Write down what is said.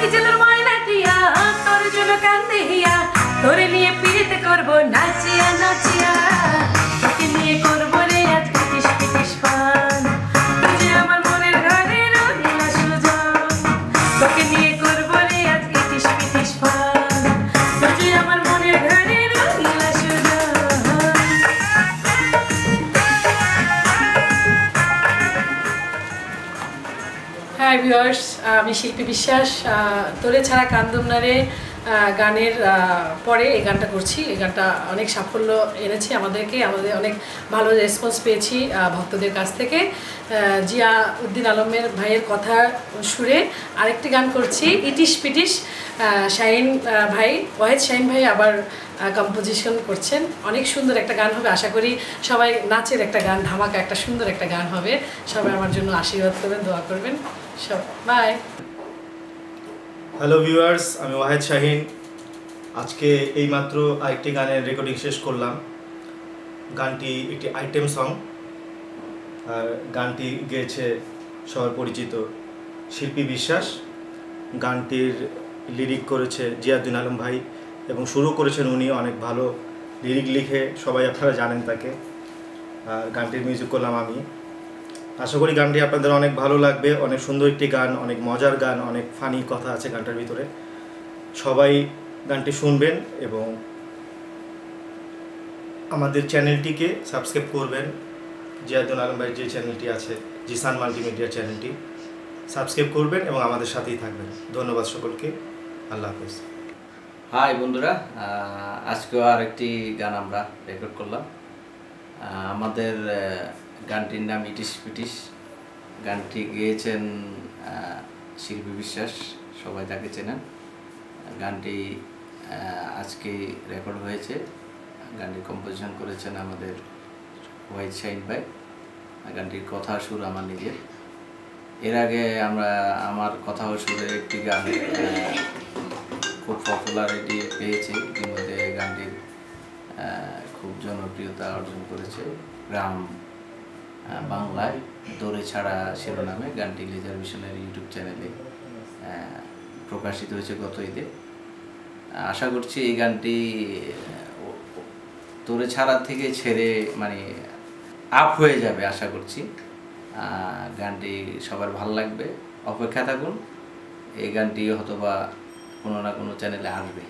ইজেদের ময়না টিয়া তোর জন্য কান্দে হিয়া তোরে নিয়ে পিড়িতে করব নাচিয়া নাচিয়া তোকে নিয়ে করব রে আজ পিটিস পিটিস পান তুই যে আমার মনের ঘরে রহিলা সুজন তোকে নিয়ে করব রে আজ পিটিস পিটিস পান তুই যে আমার মনের ঘরে রহিলা সুজন। হাই ভিউয়ার্স, আমি শিল্পী বিশ্বাস। তোরে ছাড়া কান্দুম না রে গানের পরে এই গানটা করছি। এই গানটা অনেক সাফল্য এনেছে আমাদের অনেক ভালো রেসপন্স পেয়েছি ভক্তদের কাছ থেকে। জিয়া উদ্দিন আলমের ভাইয়ের কথা সুরে আরেকটি গান করছি ইটিস পিটিস। শাহিন ভাই, ওয়াহিদ শাহিন ভাই আবার কম্পোজিশন করছেন। অনেক সুন্দর একটা গান হবে, আশা করি সবাই নাচের একটা গান, ধামাকা একটা সুন্দর একটা গান হবে। সবাই আমার জন্য আশীর্বাদ করবেন, দোয়া করবেন। সব বাই। হ্যালো ভিউয়ার্স, আমি ওয়াহিদ শাহিন। আজকে এইমাত্র আরেকটি গানের রেকর্ডিং শেষ করলাম। গানটি একটি আইটেম সং। আর গানটি গেয়েছে সবার পরিচিত শিল্পী বিশ্বাস। গানটির লিরিক করেছে জিয়াউদ্দিন আলম ভাই এবং শুরু করেছেন উনি। অনেক ভালো লিরিক লিখে, সবাই আপনারা জানেন তাকে। আর গানটির মিউজিক করলাম আমি। আশা করি গানটি আপনাদের অনেক ভালো লাগবে। অনেক সুন্দর একটি গান, অনেক মজার গান, অনেক ফানি কথা আছে গানটার ভিতরে। সবাই গানটি শুনবেন এবং আমাদের চ্যানেলটিকে সাবস্ক্রাইব করবেন। জিয়াউদ্দিন আলম ভাইয়ের যে চ্যানেলটি আছে, জিসান মাল্টিমিডিয়া চ্যানেলটি, সাবস্ক্রাইব করবেন এবং আমাদের সাথেই থাকবেন। ধন্যবাদ সকলকে। আল্লাহ হাফেজ। হাই বন্ধুরা, আজকেও আর একটি গান আমরা রেকর্ড করলাম। আমাদের গানটির নাম ইটিস পিটিস। গানটি গেয়েছেন শিল্পী বিশ্বাস, সবাই তাকে চেনেন। গানটি আজকে রেকর্ড হয়েছে। গানটির কম্পোজিশন করেছেন আমাদের ওয়াহিদ শাহিন ভাই। গানটির কথা সুর আমার নিজের। এর আগে আমার কথা ও সুরের একটি গান খুব পপুলারিটি পেয়েছে। ইতিমধ্যে গানটির খুব জনপ্রিয়তা অর্জন করেছে। গ্রাম বাংলায় দৌড়ে ছাড়া শিরোনামে গানটি লেজার ভিশনের ইউটিউব চ্যানেলে প্রকাশিত হয়েছে গত ঈদে। আশা করছি এই গানটি দৌড়ে ছাড়া থেকে ছেড়ে মানে আপ হয়ে যাবে আশা করছি। গানটি সবার ভালো লাগবে, অপেক্ষা থাকুন। এই গানটি হয়তোবা কোনো না কোনো চ্যানেলে আসবে।